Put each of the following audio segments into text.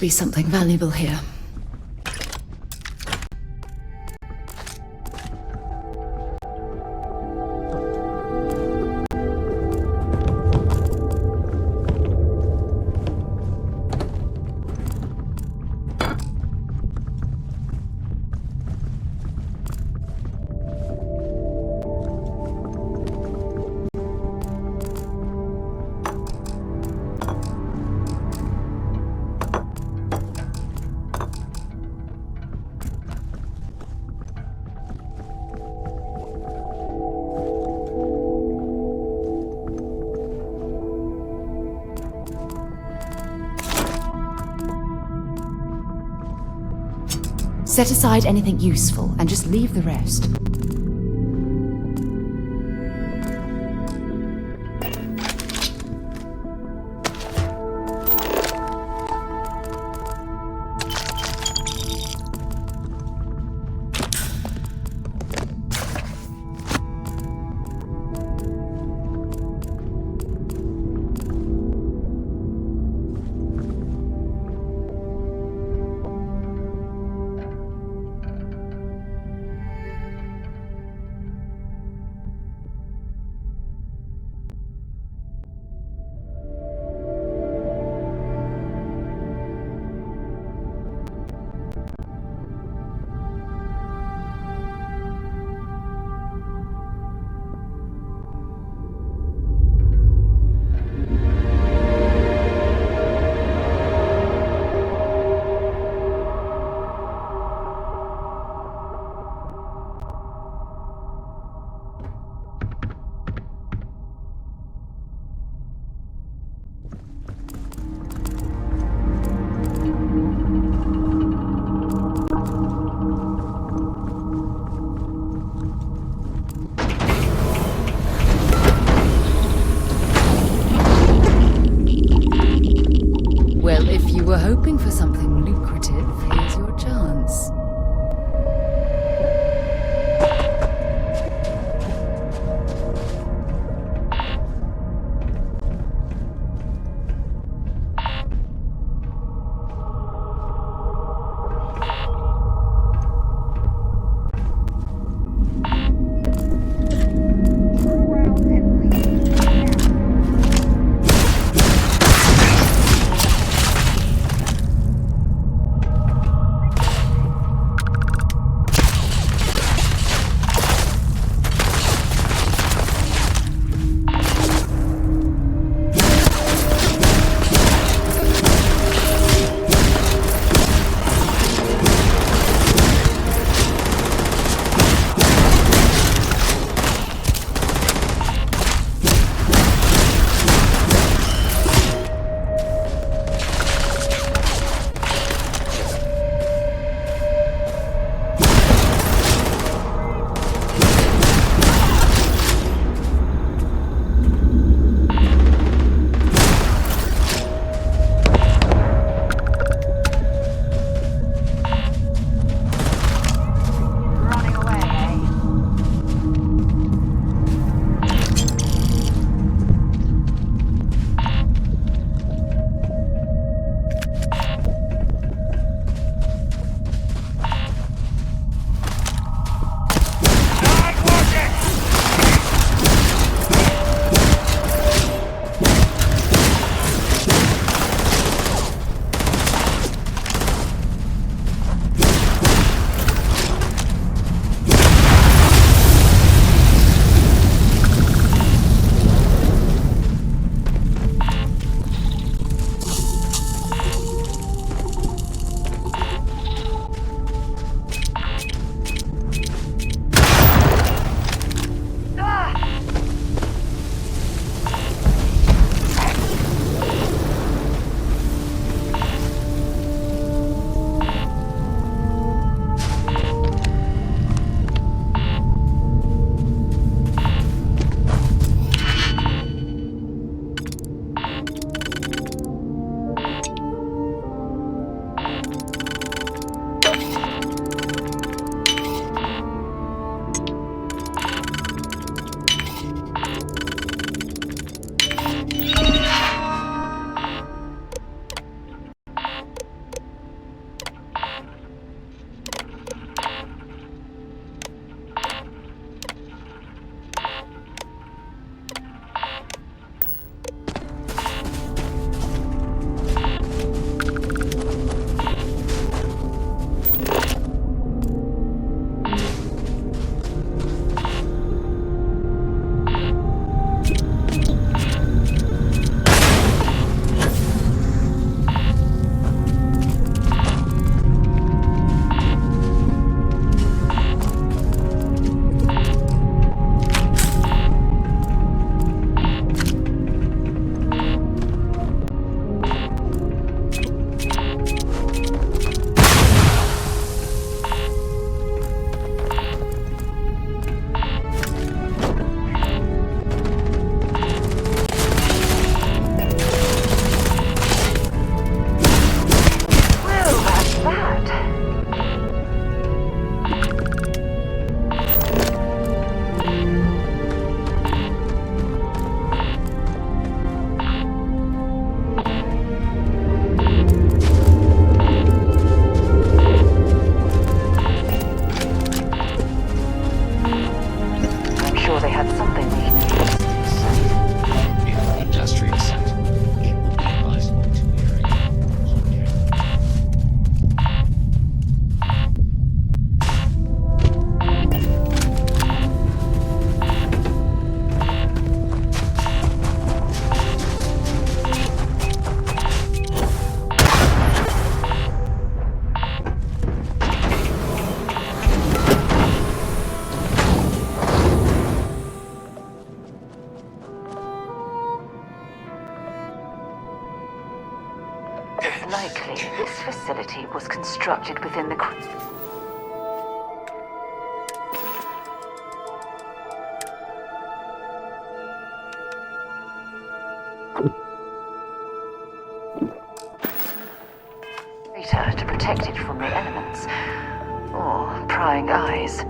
be something valuable here. Set aside anything useful and just leave the rest. Hoping for something lucrative, here's your chance. facility was constructed within the... to protect it from the elements or prying eyes.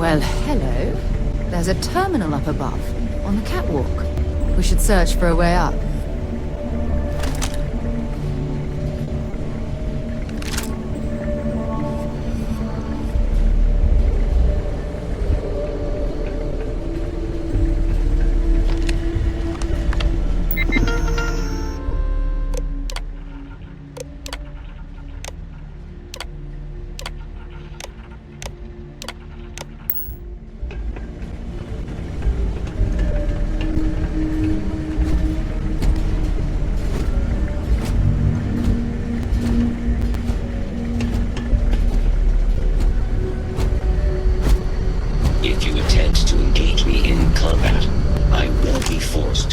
Well, hello. There's a terminal up above, on the catwalk. We should search for a way up.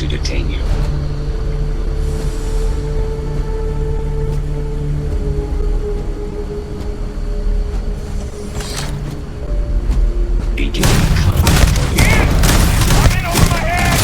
to detain you. Beginning combat for you. I'm in over my head!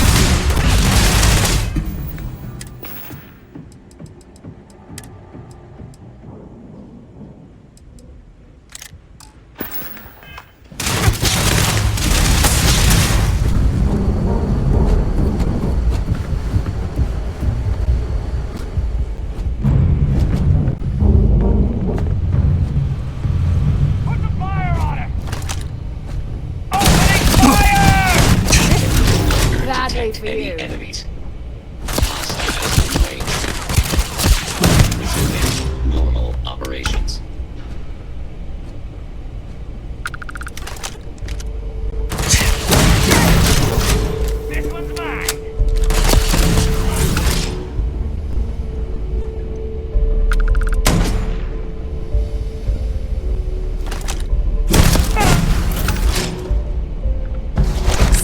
Put the fire on it! Opening fire! Badly Detect for any you. enemies. Hostiles in range. Resuming normal operations. This one's mine!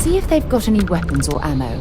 See if they've got any weapons or ammo.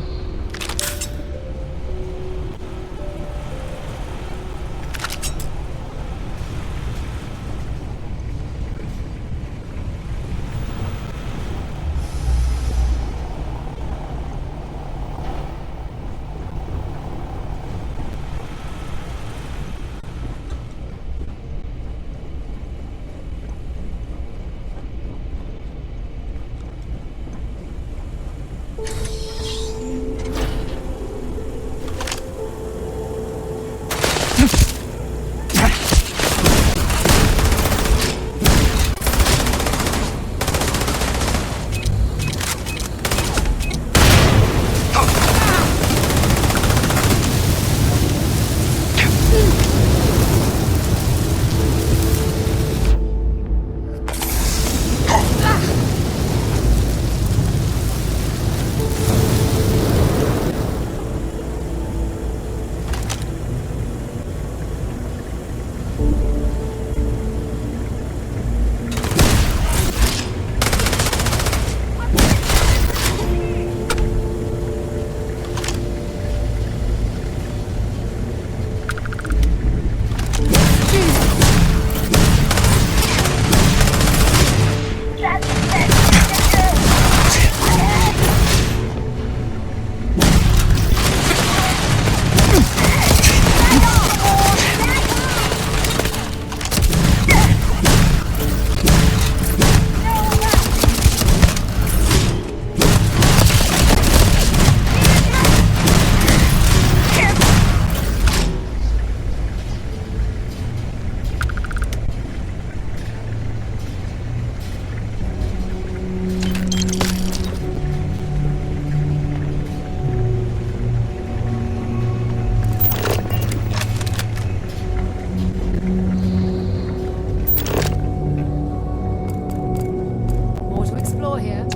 More to explore here.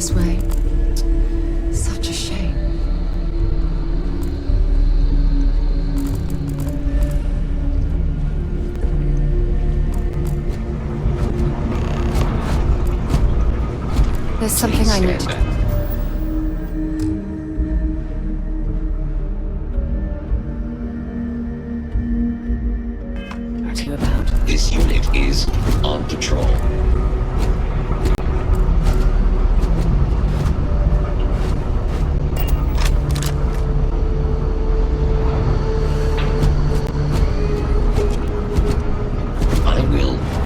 this way. Such a shame. There's something I need to do. About. This unit is on patrol.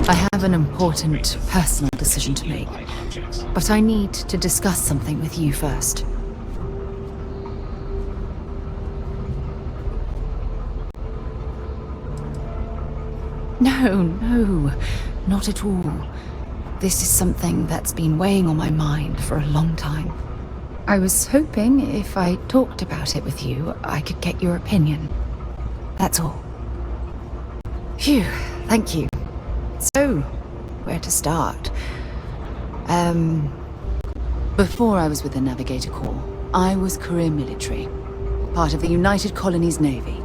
I have an important personal decision to make, but I need to discuss something with you first. No, not at all. This is something that's been weighing on my mind for a long time. I was hoping if I talked about it with you, I could get your opinion. That's all. Phew, thank you. So, where to start? Before I was with the Navigator Corps, I was career military, part of the United Colonies Navy.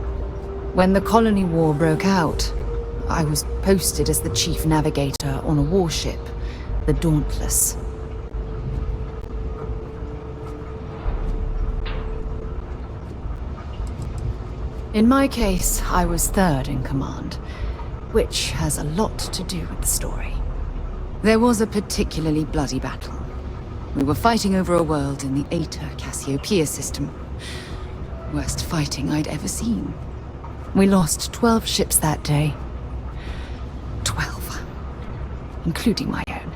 When the Colony War broke out, I was posted as the chief navigator on a warship, the Dauntless. In my case, I was third in command, which has a lot to do with the story. There was a particularly bloody battle. We were fighting over a world in the Eta Cassiopeia system. Worst fighting I'd ever seen. We lost 12 ships that day. 12. Including my own.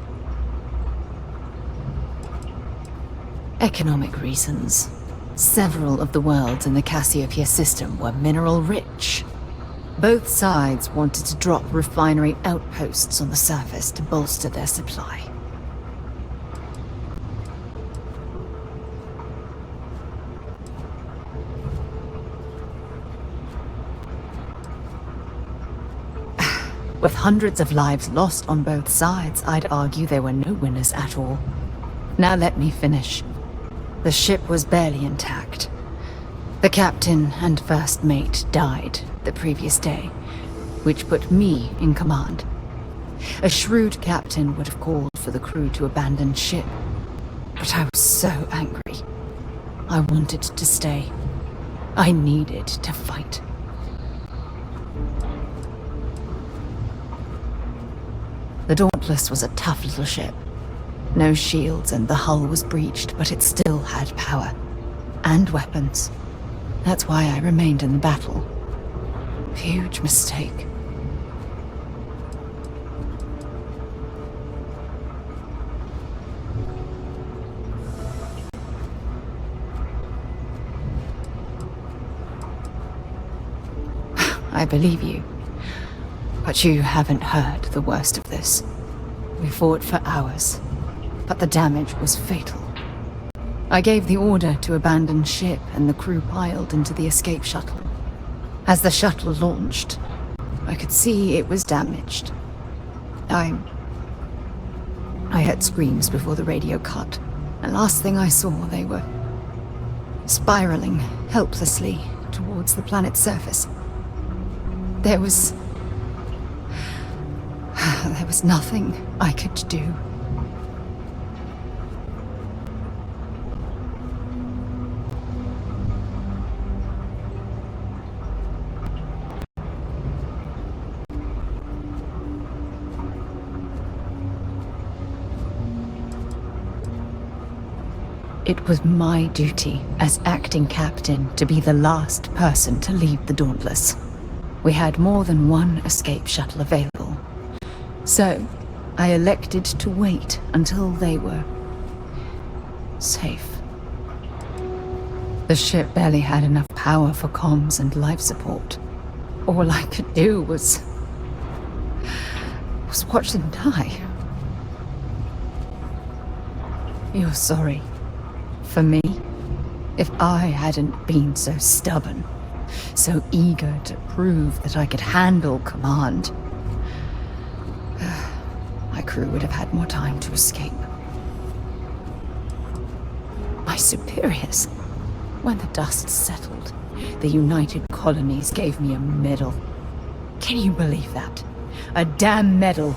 Economic reasons. Several of the worlds in the Cassiopeia system were mineral rich. Both sides wanted to drop refinery outposts on the surface to bolster their supply. With hundreds of lives lost on both sides, I'd argue there were no winners at all. Now let me finish. The ship was barely intact. The captain and first mate died the previous day, which put me in command. A shrewd captain would have called for the crew to abandon ship, but I was so angry. I wanted to stay. I needed to fight. The Dauntless was a tough little ship. No shields and the hull was breached, but it still had power. And weapons. That's why I remained in the battle. Huge mistake. I believe you. But you haven't heard the worst of this. We fought for hours, but the damage was fatal. I gave the order to abandon ship and the crew piled into the escape shuttle. As the shuttle launched, I could see it was damaged. I heard screams before the radio cut, and last thing I saw, they were spiraling helplessly towards the planet's surface. There was nothing I could do. It was my duty as acting captain to be the last person to leave the Dauntless. We had more than one escape shuttle available. So, I elected to wait until they were safe. The ship barely had enough power for comms and life support. All I could do was watch them die. You're sorry. For me, if I hadn't been so stubborn, so eager to prove that I could handle command, my crew would have had more time to escape. my superiors. When the dust settled, the United Colonies gave me a medal. Can you believe that? A damn medal!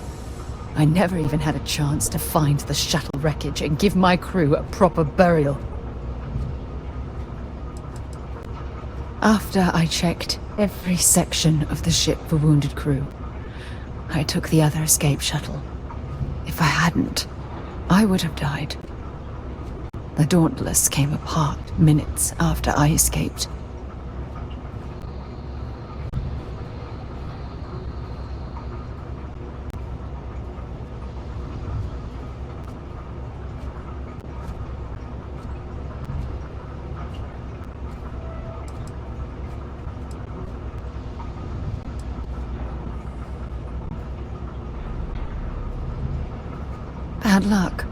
I never even had a chance to find the shuttle wreckage and give my crew a proper burial. After I checked every section of the ship for wounded crew, I took the other escape shuttle. If I hadn't, I would have died. The Dauntless came apart minutes after I escaped. Bad luck.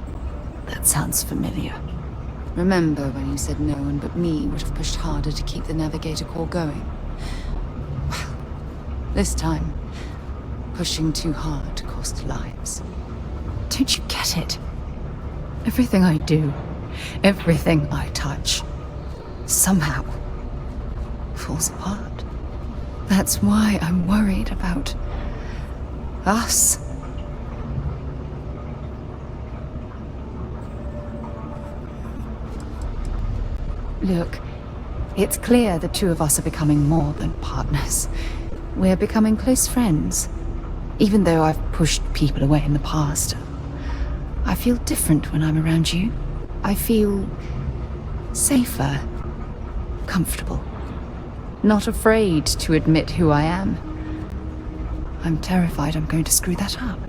That sounds familiar. Remember when you said no one but me would have pushed harder to keep the navigator core going? Well, this time, pushing too hard cost lives. Don't you get it? Everything I do, everything I touch, somehow falls apart. That's why I'm worried about us. Look, it's clear the two of us are becoming more than partners. We're becoming close friends. Even though I've pushed people away in the past, I feel different when I'm around you. I feel safer, comfortable, not afraid to admit who I am. I'm terrified I'm going to screw that up.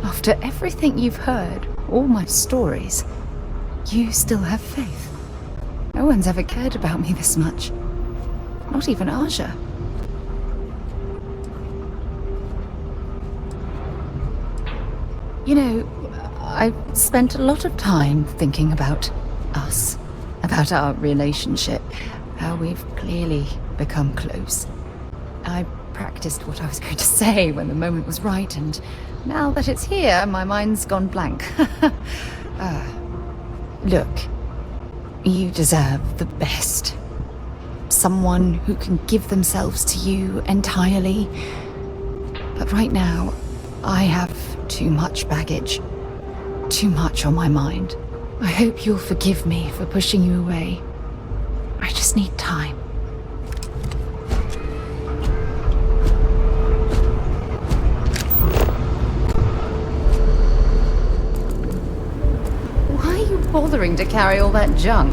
After everything you've heard, all my stories, you still have faith. No one's ever cared about me this much. Not even Aja. You know, I've spent a lot of time thinking about us, about our relationship, how we've clearly become close. I practiced what I was going to say when the moment was right, and now that it's here, my mind's gone blank. Look, you deserve the best. Someone who can give themselves to you entirely. But right now, I have too much baggage. Too much on my mind. I hope you'll forgive me for pushing you away. I just need time. Bothering to carry all that junk.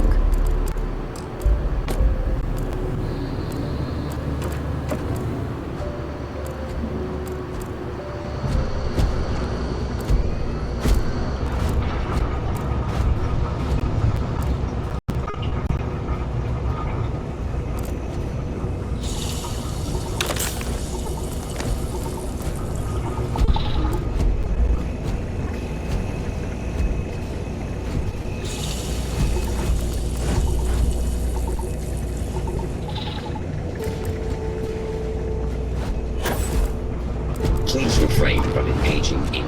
Please refrain from engaging in